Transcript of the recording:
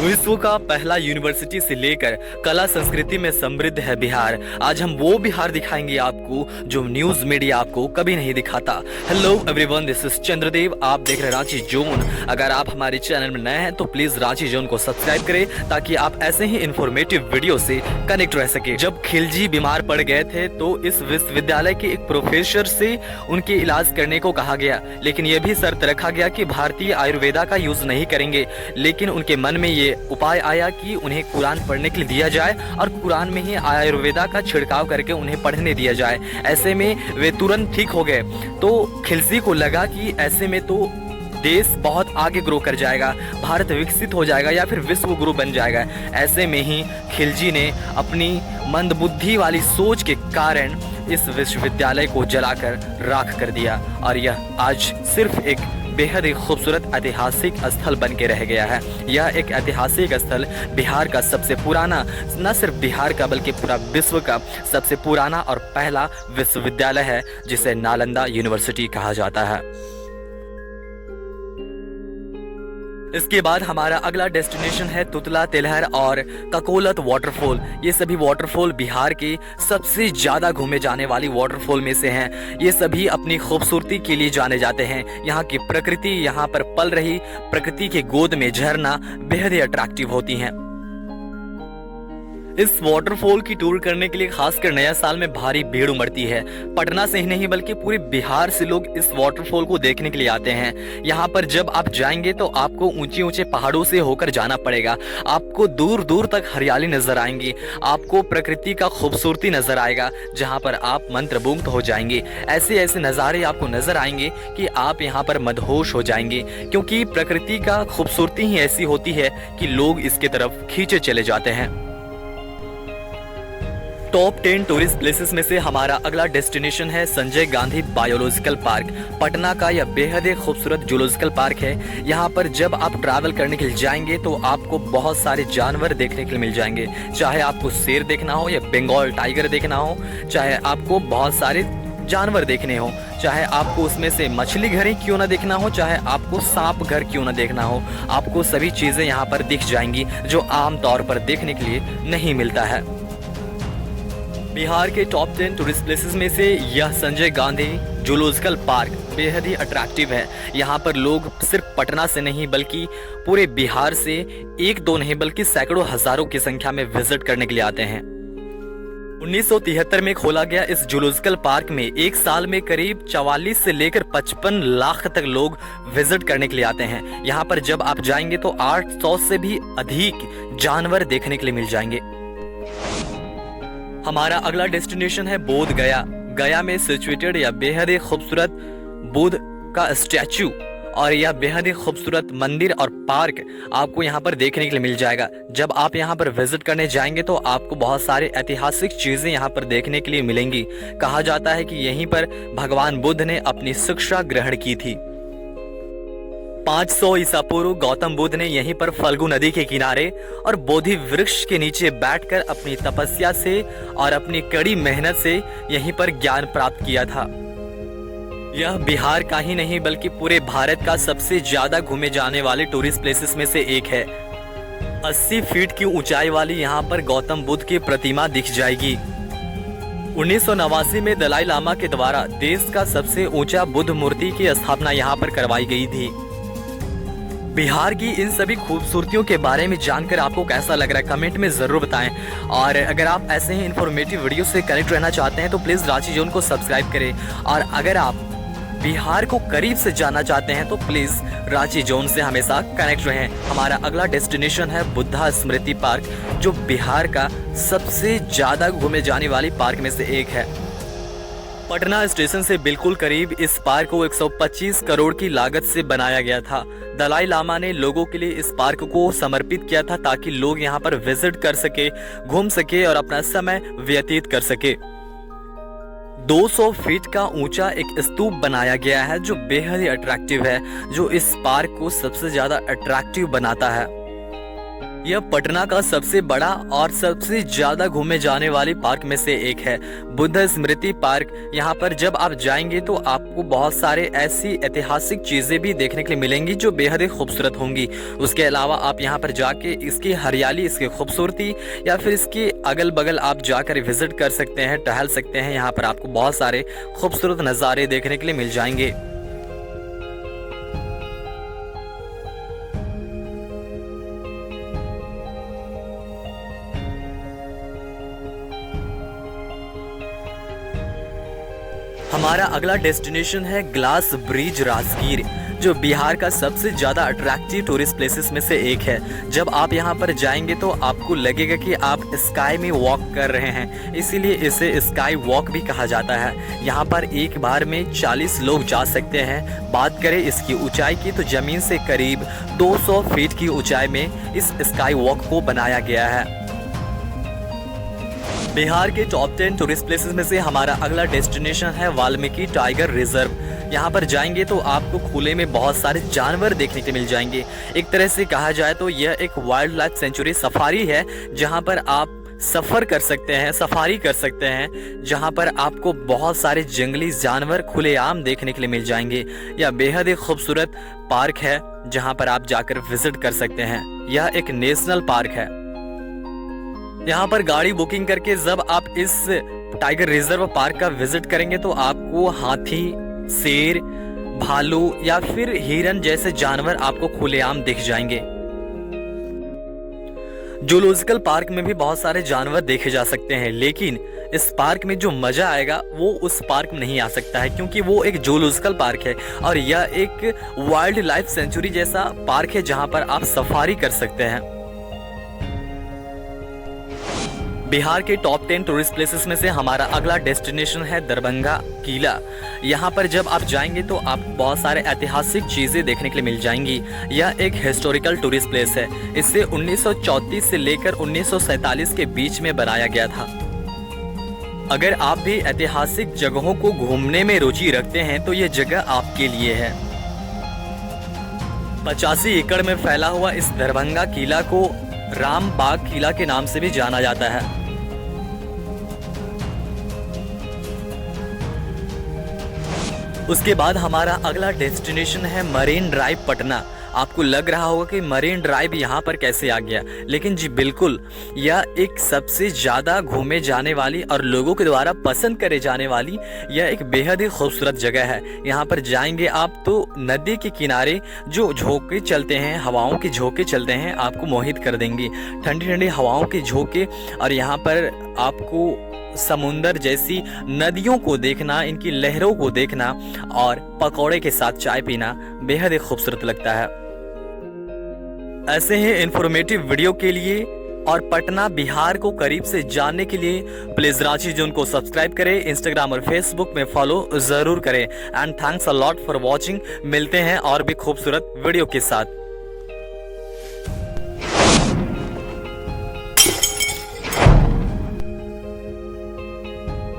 विश्व का पहला यूनिवर्सिटी से लेकर कला संस्कृति में समृद्ध है बिहार। आज हम वो बिहार दिखाएंगे आपको जो न्यूज मीडिया आपको कभी नहीं दिखाता। Hello everyone, this is Chandradev, आप देख रहे हैं रांची जोन। अगर आप हमारे चैनल में नए हैं तो प्लीज रांची जोन को सब्सक्राइब करें ताकि आप ऐसे ही इंफॉर्मेटिव वीडियो से कनेक्ट रह सके। जब खिलजी बीमार पड़ गए थे तो इस विश्वविद्यालय के एक प्रोफेसर से उनके इलाज करने को कहा गया, लेकिन यह भी शर्त रखा गया कि भारतीय आयुर्वेदा का यूज नहीं करेंगे। लेकिन उनके मन में ये उपाय आया कि उन्हें कुरान पढ़ने के लिए दिया जाए और कुरान में ही आयुर्वेदा का छिड़काव करके उन्हें पढ़ने दिया जाए। ऐसे में वे तुरंत ठीक हो गए। तो खिलजी को लगा कि ऐसे में तो देश बहुत आगे ग्रो कर जाएगा, भारत विकसित हो जाएगा या फिर विश्व गुरु बन जाएगा। ऐसे में ही खिलजी ने अपनी मंदबुद्धि वाली सोच के कारण इस विश्वविद्यालय को जलाकर राख कर दिया और यह आज सिर्फ एक बेहद ही खूबसूरत ऐतिहासिक स्थल बन के रह गया है। यह एक ऐतिहासिक स्थल बिहार का सबसे पुराना, न सिर्फ बिहार का बल्कि पूरा विश्व का सबसे पुराना और पहला विश्वविद्यालय है जिसे नालंदा यूनिवर्सिटी कहा जाता है। इसके बाद हमारा अगला डेस्टिनेशन है तुतला तिलहर और ककोलत वाटरफॉल। ये सभी वाटरफॉल बिहार के सबसे ज्यादा घूमे जाने वाली वाटरफॉल में से हैं। ये सभी अपनी खूबसूरती के लिए जाने जाते हैं। यहाँ की प्रकृति, यहाँ पर पल रही प्रकृति के गोद में झरना बेहद ही अट्रैक्टिव होती हैं। इस वाटरफॉल की टूर करने के लिए खासकर नया साल में भारी भीड़ उमड़ती है। पटना से ही नहीं बल्कि पूरे बिहार से लोग इस वाटरफॉल को देखने के लिए आते हैं। यहाँ पर जब आप जाएंगे तो आपको ऊंचे ऊंचे पहाड़ों से होकर जाना पड़ेगा। आपको दूर दूर तक हरियाली नजर आएंगी, आपको प्रकृति का खूबसूरती नजर आएगा जहाँ पर आप मंत्रमुग्ध हो जाएंगे। ऐसे ऐसे नज़ारे आपको नजर आएंगे कि आप यहाँ पर मदहोश हो जाएंगे, क्योंकि प्रकृति का खूबसूरती ही ऐसी होती है कि लोग इसके तरफ खींचे चले जाते हैं। टॉप 10 टूरिस्ट प्लेसेस में से हमारा अगला डेस्टिनेशन है संजय गांधी बायोलॉजिकल पार्क। पटना का यह बेहद ही खूबसूरत जूलॉजिकल पार्क है। यहाँ पर जब आप ट्रैवल करने के लिए जाएंगे तो आपको बहुत सारे जानवर देखने के लिए मिल जाएंगे। चाहे आपको शेर देखना हो या बंगाल टाइगर देखना हो, चाहे आपको बहुत सारे जानवर देखने हो, चाहे आपको उसमें से मछली घर ही क्यों ना देखना हो, चाहे आपको सांप घर क्यों ना देखना हो, आपको सभी चीजें यहाँ पर दिख जाएंगी जो आम तौर पर देखने के लिए नहीं मिलता है। बिहार के टॉप 10 टूरिस्ट प्लेसेस में से यह संजय गांधी जूलॉजिकल पार्क बेहद ही अट्रैक्टिव है। यहाँ पर लोग सिर्फ पटना से नहीं बल्कि पूरे बिहार से एक दो नहीं बल्कि सैकड़ों हजारों की संख्या में विजिट करने के लिए आते हैं। 1973 में खोला गया इस जूलॉजिकल पार्क में एक साल में करीब 44 से लेकर 55 लाख तक लोग विजिट करने के लिए आते हैं। यहाँ पर जब आप जाएंगे तो 800 से भी अधिक जानवर देखने के लिए मिल जाएंगे। हमारा अगला डेस्टिनेशन है बोध गया। गया में सिचुएटेड यह बेहद ही खूबसूरत बुद्ध का स्टैचू और यह बेहद ही खूबसूरत मंदिर और पार्क आपको यहाँ पर देखने के लिए मिल जाएगा। जब आप यहाँ पर विजिट करने जाएंगे तो आपको बहुत सारे ऐतिहासिक चीजें यहाँ पर देखने के लिए मिलेंगी। कहा जाता है कि यहीं पर भगवान बुद्ध ने अपनी शिक्षा ग्रहण की थी। 500 ईसा पूर्व गौतम बुद्ध ने यहीं पर फल्गु नदी के किनारे और बोधि वृक्ष के नीचे बैठकर अपनी तपस्या से और अपनी कड़ी मेहनत से यहीं पर ज्ञान प्राप्त किया था। यह बिहार का ही नहीं बल्कि पूरे भारत का सबसे ज्यादा घूमे जाने वाले टूरिस्ट प्लेसेस में से एक है। 80 फीट की ऊंचाई वाली यहाँ पर गौतम बुद्ध की प्रतिमा दिख जाएगी। 1989 में दलाई लामा के द्वारा देश का सबसे ऊंचा बुद्ध मूर्ति की स्थापना यहाँ पर करवाई गई थी। बिहार की इन सभी खूबसूरतियों के बारे में जानकर आपको कैसा लग रहा है कमेंट में जरूर बताएं। और अगर आप ऐसे ही इंफॉर्मेटिव वीडियो से कनेक्ट रहना चाहते हैं तो प्लीज रांची जोन को सब्सक्राइब करें। और अगर आप बिहार को करीब से जानना चाहते हैं तो प्लीज रांची जोन से हमेशा कनेक्ट रहें। हमारा अगला डेस्टिनेशन है बुद्धा स्मृति पार्क, जो बिहार का सबसे ज्यादा घूमे जाने वाली पार्क में से एक है। पटना स्टेशन से बिल्कुल करीब इस पार्क को 125 करोड़ की लागत से बनाया गया था। दलाई लामा ने लोगों के लिए इस पार्क को समर्पित किया था ताकि लोग यहाँ पर विजिट कर सके, घूम सके और अपना समय व्यतीत कर सके। 200 फीट का ऊंचा एक स्तूप बनाया गया है जो बेहद ही अट्रैक्टिव है, जो इस पार्क को सबसे ज्यादा अट्रैक्टिव बनाता है। यह पटना का सबसे बड़ा और सबसे ज्यादा घूमे जाने वाले पार्क में से एक है, बुद्ध स्मृति पार्क। यहाँ पर जब आप जाएंगे तो आपको बहुत सारे ऐसी ऐतिहासिक चीजें भी देखने के लिए मिलेंगी जो बेहद ही खूबसूरत होंगी। उसके अलावा आप यहाँ पर जाके इसकी हरियाली, इसकी खूबसूरती या फिर इसके अगल बगल आप जाकर विजिट कर सकते हैं, टहल सकते हैं। यहाँ पर आपको बहुत सारे खूबसूरत नज़ारे देखने के लिए मिल जाएंगे। हमारा अगला डेस्टिनेशन है ग्लास ब्रिज राजगीर, जो बिहार का सबसे ज़्यादा अट्रैक्टिव टूरिस्ट प्लेसेस में से एक है। जब आप यहाँ पर जाएंगे तो आपको लगेगा कि आप स्काई में वॉक कर रहे हैं, इसीलिए इसे स्काई वॉक भी कहा जाता है। यहाँ पर एक बार में 40 लोग जा सकते हैं। बात करें इसकी ऊंचाई की तो ज़मीन से करीब 200 फीट की ऊंचाई में इस स्काई वॉक को बनाया गया है। बिहार के टॉप 10 टूरिस्ट प्लेसेस में से हमारा अगला डेस्टिनेशन है वाल्मीकि टाइगर रिजर्व। यहाँ पर जाएंगे तो आपको खुले में बहुत सारे जानवर देखने के मिल जाएंगे। एक तरह से कहा जाए तो यह एक वाइल्ड लाइफ सेंचुरी सफारी है, जहाँ पर आप सफर कर सकते हैं, सफारी कर सकते हैं, जहाँ पर आपको बहुत सारे जंगली जानवर खुलेआम देखने के लिए मिल जाएंगे। यह बेहद ही खूबसूरत पार्क है, जहाँ पर आप जाकर विजिट कर सकते हैं। यह एक नेशनल पार्क है। यहाँ पर गाड़ी बुकिंग करके जब आप इस टाइगर रिजर्व पार्क का विजिट करेंगे तो आपको हाथी, शेर, भालू या फिर हिरन जैसे जानवर आपको खुलेआम दिख जाएंगे। जूलॉजिकल पार्क में भी बहुत सारे जानवर देखे जा सकते हैं, लेकिन इस पार्क में जो मजा आएगा वो उस पार्क में नहीं आ सकता है, क्योंकि वो एक जूलॉजिकल पार्क है और यह एक वाइल्ड लाइफ सेंचुरी जैसा पार्क है, जहां पर आप सफारी कर सकते हैं। बिहार के टॉप 10 टूरिस्ट प्लेसेस में से हमारा अगला डेस्टिनेशन है दरभंगा किला। यहाँ पर जब आप जाएंगे तो आपको बहुत सारे ऐतिहासिक चीजें देखने के लिए मिल जाएंगी। यह एक हिस्टोरिकल टूरिस्ट प्लेस है। इसे 1934 से लेकर 1947 के बीच में बनाया गया था। अगर आप भी ऐतिहासिक जगहों को घूमने में रुचि रखते हैं तो यह जगह आपके लिए है। 85 एकड़ में फैला हुआ इस दरभंगा किला को राम बाग किला के नाम से भी जाना जाता है। उसके बाद हमारा अगला डेस्टिनेशन है मरीन ड्राइव पटना। आपको लग रहा होगा कि मरीन ड्राइव यहाँ पर कैसे आ गया, लेकिन जी बिल्कुल, यह एक सबसे ज़्यादा घूमे जाने वाली और लोगों के द्वारा पसंद करे जाने वाली यह एक बेहद ही खूबसूरत जगह है। यहाँ पर जाएंगे आप तो नदी के किनारे जो झोंके चलते हैं, हवाओं के झोंके चलते हैं, आपको मोहित कर देंगी। ठंडी ठंडी हवाओं के झोंके और यहाँ पर आपको समुंदर जैसी नदियों को देखना, इनकी लहरों को देखना और पकौड़े के साथ चाय पीना बेहद ही खूबसूरत लगता है। ऐसे ही इंफॉर्मेटिव वीडियो के लिए और पटना बिहार को करीब से जानने के लिए प्लीज रांची जोन को सब्सक्राइब करें, इंस्टाग्राम और फेसबुक में फॉलो जरूर करें। And thanks a lot for watching. मिलते हैं और भी खूबसूरत वीडियो के साथ।